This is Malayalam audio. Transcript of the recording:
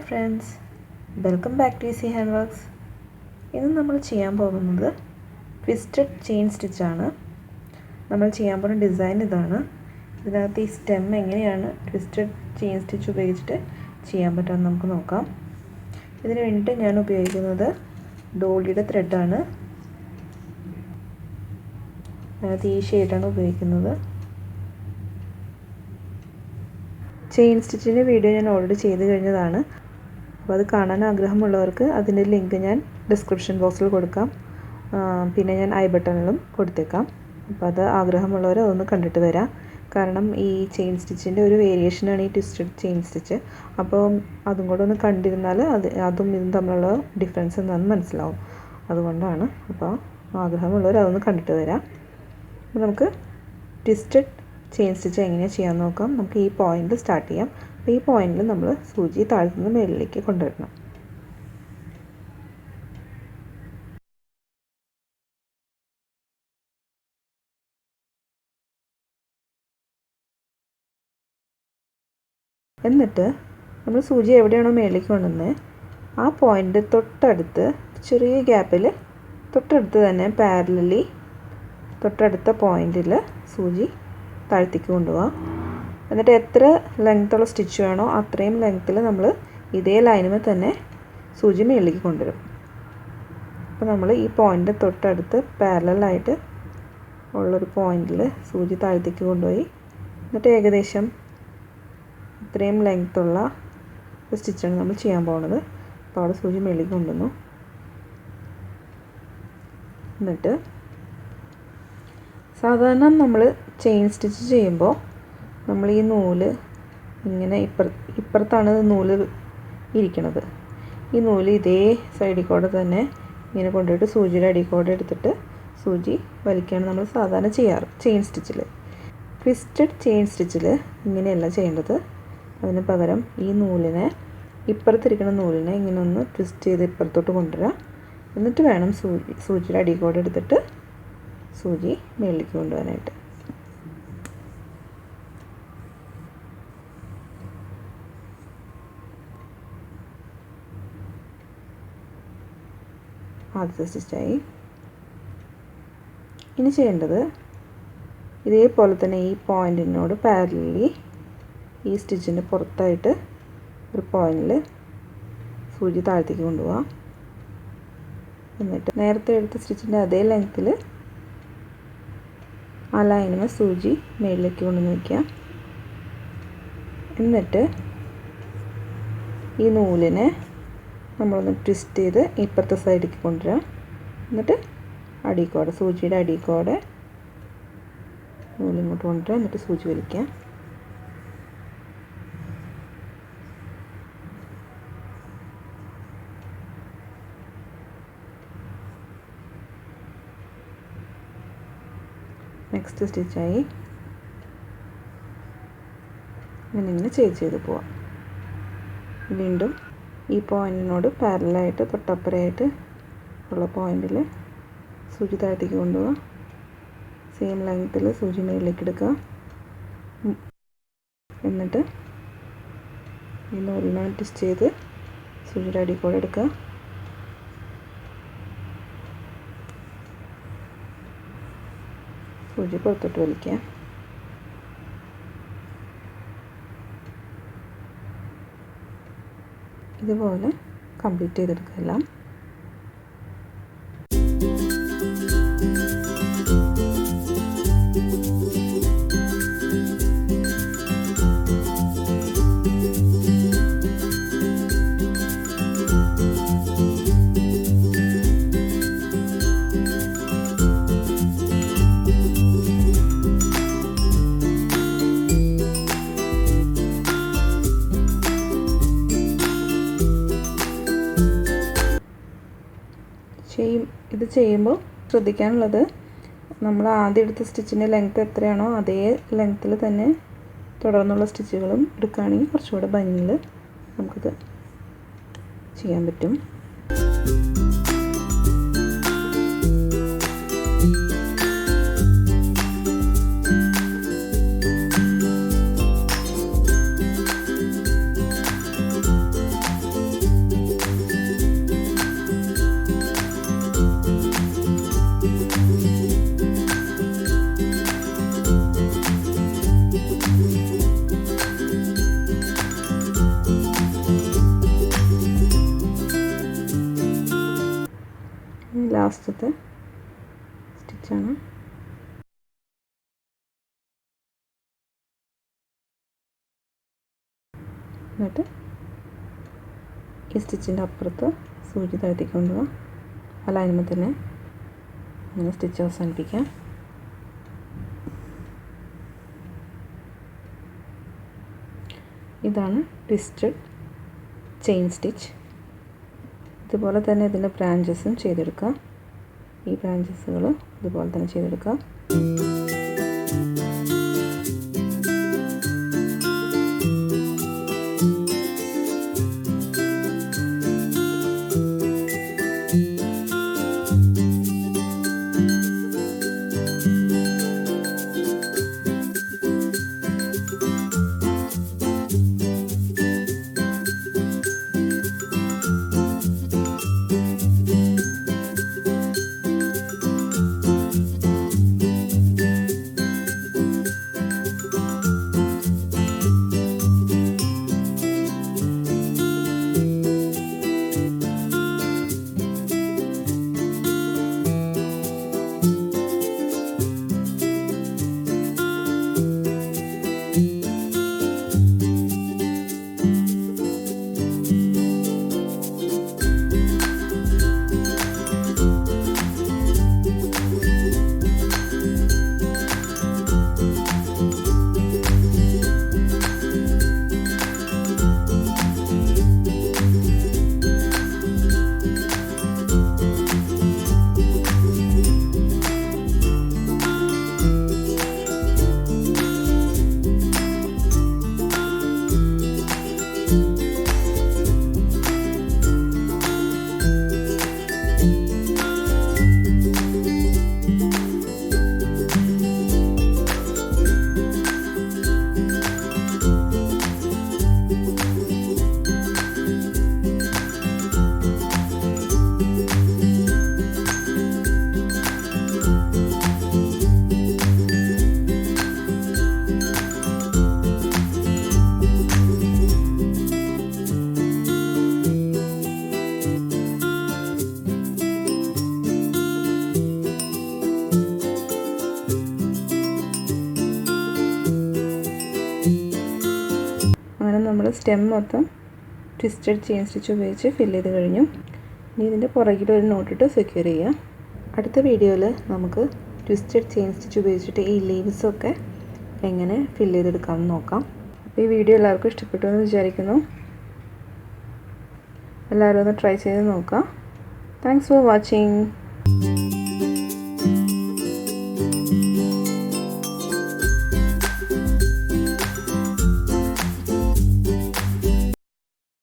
Friends, welcome back to easy hand works. ഇന്ന് നമ്മൾ ചെയ്യാൻ പോകുന്നത് ട്വിസ്റ്റഡ് ചെയിൻ സ്റ്റിച്ചാണ്. നമ്മൾ ചെയ്യാൻ പോകുന്ന ഡിസൈൻ ഇതാണ്. ഇതിനകത്ത് ഈ സ്റ്റെം എങ്ങനെയാണ് ട്വിസ്റ്റഡ് ചെയിൻ സ്റ്റിച്ച് ഉപയോഗിച്ചിട്ട് ചെയ്യാൻ പറ്റുമെന്ന് നമുക്ക് നോക്കാം. ഇതിന് വേണ്ടിയിട്ട് ഞാൻ ഉപയോഗിക്കുന്നത് ഡോളിയുടെ ത്രെഡാണ്. അതിനകത്ത് ഈ ഷെയ്ഡാണ് ഉപയോഗിക്കുന്നത്. ചെയിൻ സ്റ്റിച്ചിൻ്റെ വീഡിയോ ഞാൻ ഓൾറെഡി ചെയ്ത് കഴിഞ്ഞതാണ്. അപ്പോൾ അത് കാണാൻ ആഗ്രഹമുള്ളവർക്ക് അതിൻ്റെ ലിങ്ക് ഞാൻ ഡിസ്ക്രിപ്ഷൻ ബോക്സിൽ കൊടുക്കാം. പിന്നെ ഞാൻ ഐ ബട്ടണിലും കൊടുത്തേക്കാം. അപ്പോൾ അത് ആഗ്രഹമുള്ളവർ അതൊന്ന് കണ്ടിട്ട് വരാം. കാരണം ഈ ചെയിൻ സ്റ്റിച്ചിൻ്റെ ഒരു വേരിയേഷനാണ് ഈ ട്വിസ്റ്റഡ് ചെയിൻ സ്റ്റിച്ച്. അപ്പോൾ അതും കൂടെ ഒന്ന് കണ്ടിരുന്നാൽ അതും ഇതും തമ്മിലുള്ള ഡിഫറൻസ് എന്താണെന്ന് മനസ്സിലാവും. അതുകൊണ്ടാണ്. അപ്പോൾ ആഗ്രഹമുള്ളവർ അതൊന്ന് കണ്ടിട്ട് വരാം. അപ്പോൾ നമുക്ക് ട്വിസ്റ്റഡ് ചെയിൻ സ്റ്റിച്ച് എങ്ങനെയാണ് ചെയ്യാൻ നോക്കാം. നമുക്ക് ഈ പോയിന്റിൽ സ്റ്റാർട്ട് ചെയ്യാം. അപ്പോൾ ഈ പോയിന്റിൽ നമ്മൾ സൂചി താഴ്ത്തുനിന്ന് മുകളിലേക്ക് കൊണ്ടുവരണം. എന്നിട്ട് നമ്മൾ സൂചി എവിടെയാണോ മുകളിലേക്ക് കൊണ്ടുവന്നത് ആ പോയിന്റ് തൊട്ടടുത്ത് ചെറിയ ഗ്യാപ്പിൽ തൊട്ടടുത്ത് തന്നെ പാരലലി തൊട്ടടുത്ത പോയിന്റിൽ സൂചി താഴ്ത്തിക്ക് കൊണ്ടുപോകാം. എന്നിട്ട് എത്ര ലെങ്ത്തുള്ള സ്റ്റിച്ച് വേണോ അത്രയും ലെങ്ത്തിൽ നമ്മൾ ഇതേ ലൈനുമേ തന്നെ സൂചി മുകളിലേക്ക് കൊണ്ടുവരും. അപ്പോൾ നമ്മൾ ഈ പോയിൻ്റ് തൊട്ടടുത്ത് പാരലലായിട്ട് ഉള്ളൊരു പോയിന്റിൽ സൂചി താഴ്ത്തിക്ക് കൊണ്ടുപോയി എന്നിട്ട് ഏകദേശം ഇത്രയും ലെങ്ത്തുള്ള സ്റ്റിച്ചാണ് നമ്മൾ ചെയ്യാൻ പോകുന്നത്. അപ്പോൾ അവിടെ സൂചി മുകളിലേക്ക് കൊണ്ടുവന്നു. എന്നിട്ട് സാധാരണ നമ്മൾ ചെയിൻ സ്റ്റിച്ച് ചെയ്യുമ്പോൾ നമ്മൾ ഈ നൂല് ഇങ്ങനെ ഇപ്പുറത്താണ് നൂല് ഇരിക്കുന്നത്. ഈ നൂല് ഇതേ സൈഡിൽ കൂടെ തന്നെ ഇങ്ങനെ കൊണ്ടുപോയിട്ട് സൂചിയുടെ അടിയിൽ കൂടെ എടുത്തിട്ട് സൂചി വലിക്കുകയാണ് നമ്മൾ സാധാരണ ചെയ്യാറ് ചെയിൻ സ്റ്റിച്ചിൽ. ട്വിസ്റ്റഡ് ചെയിൻ സ്റ്റിച്ചിൽ ഇങ്ങനെയല്ല ചെയ്യേണ്ടത്. അതിന് പകരം ഈ നൂലിനെ ഇപ്പുറത്തിരിക്കുന്ന നൂലിനെ ഇങ്ങനെ ഒന്ന് ട്വിസ്റ്റ് ചെയ്ത് ഇപ്പുറത്തോട്ട് കൊണ്ടുവരാം. എന്നിട്ട് വേണം സൂചിയുടെ അടിയിൽ കൂടെ എടുത്തിട്ട് സൂചി മുകളിലേക്ക് കൊണ്ടുപോകാനായിട്ട്. ആദ്യത്തെ സ്റ്റിച്ചായി. ഇനി ചെയ്യേണ്ടത് ഇതേപോലെ തന്നെ ഈ പോയിൻറ്റിനോട് പാരലലി ഈ സ്റ്റിച്ചിൻ്റെ പുറത്തായിട്ട് ഒരു പോയിന്റിൽ സൂചി താഴ്ത്തേക്ക് കൊണ്ടുപോകാം. എന്നിട്ട് നേരത്തെ എടുത്ത സ്റ്റിച്ചിൻ്റെ അതേ ലെങ്ത്തിൽ ആ ലൈനിന് സൂചി മേളിലേക്ക് കൊണ്ടുവന്ന് വയ്ക്കുക. എന്നിട്ട് ഈ നൂലിനെ നമ്മളൊന്ന് ട്വിസ്റ്റ് ചെയ്ത് ഇപ്പുറത്തെ സൈഡിലേക്ക് കൊണ്ടുവരാം. എന്നിട്ട് അടിക്കോടെ സൂചിയുടെ അടിക്കോടെ നൂലിങ്ങോട്ട് കൊണ്ടുവരാം. എന്നിട്ട് സൂചി വലിക്കുക. നെക്സ്റ്റ് സ്റ്റിച്ചായി. ഇങ്ങനെ ചെയ്ത് പോവാം. വീണ്ടും ഈ പോയിൻറ്റിനോട് പാരലായിട്ട് തൊട്ടപ്പുറയായിട്ട് ഉള്ള പോയിൻറ്റിൽ സൂചി താഴത്തേക്ക് കൊണ്ടുപോകാം. സെയിം ലെങ്ത്തിൽ സൂചി മേളിലേക്ക് എടുക്കുക. എന്നിട്ട് ഈ നൂലിനെ ട്വിസ്റ്റ് ചെയ്ത് സൂചിയുടെ അടിയിൽ കൂടെ എടുക്കുക. സൂചി പുറത്തോട്ട് വലിക്കുക. ഇതുപോലെ കംപ്ലീറ്റ് ചെയ്തെടുക്കുക എല്ലാം. ഇത് ചെയ്യുമ്പോൾ ശ്രദ്ധിക്കാനുള്ളത് നമ്മൾ ആദ്യം എടുത്ത സ്റ്റിച്ചിൻ്റെ ലെങ്ത്ത് എത്രയാണോ അതേ ലെങ്ത്തിൽ തന്നെ തുടർന്നുള്ള സ്റ്റിച്ചുകളും എടുക്കുകയാണെങ്കിൽ കുറച്ചുകൂടെ ഭംഗിയിൽ നമുക്കിത് ചെയ്യാൻ പറ്റും. ലാസ്റ്റത്തെ സ്റ്റിച്ചാണ്. എന്നിട്ട് ഈ സ്റ്റിച്ചിൻ്റെ അപ്പുറത്ത് സൂചി താഴ്ത്തിക്കൊണ്ട് ആ ലൈനിൽ തന്നെ അങ്ങനെ സ്റ്റിച്ച് അവസാനിപ്പിക്കാം. ഇതാണ് ട്വിസ്റ്റഡ് ചെയിൻ സ്റ്റിച്ച്. ഇതുപോലെ തന്നെ ഇതിൻ്റെ ബ്രാഞ്ചസും ചെയ്തെടുക്കാം. ഈ ബ്രാഞ്ചസുകൾ ഇതുപോലെ തന്നെ ചെയ്തെടുക്കാം. അങ്ങനെ നമ്മൾ സ്റ്റെം മൊത്തം ട്വിസ്റ്റഡ് ചെയിൻ സ്റ്റിച്ച് ഉപയോഗിച്ച് ഫില്ല് ചെയ്ത് കഴിഞ്ഞു. ഇനി ഇതിൻ്റെ പുറകിലൊരു നോട്ടിട്ട് സെക്യൂർ ചെയ്യുക. അടുത്ത വീഡിയോയിൽ നമുക്ക് ട്വിസ്റ്റഡ് ചെയിൻ സ്റ്റിച്ച് ഉപയോഗിച്ചിട്ട് ഈ ലീവ്സൊക്കെ എങ്ങനെ ഫില്ല് ചെയ്തെടുക്കാമെന്ന് നോക്കാം. അപ്പോൾ ഈ വീഡിയോ എല്ലാവർക്കും ഇഷ്ടപ്പെട്ടു എന്ന് വിചാരിക്കുന്നു. എല്ലാവരും ഒന്ന് ട്രൈ ചെയ്ത് നോക്കാം. Thanks for watching.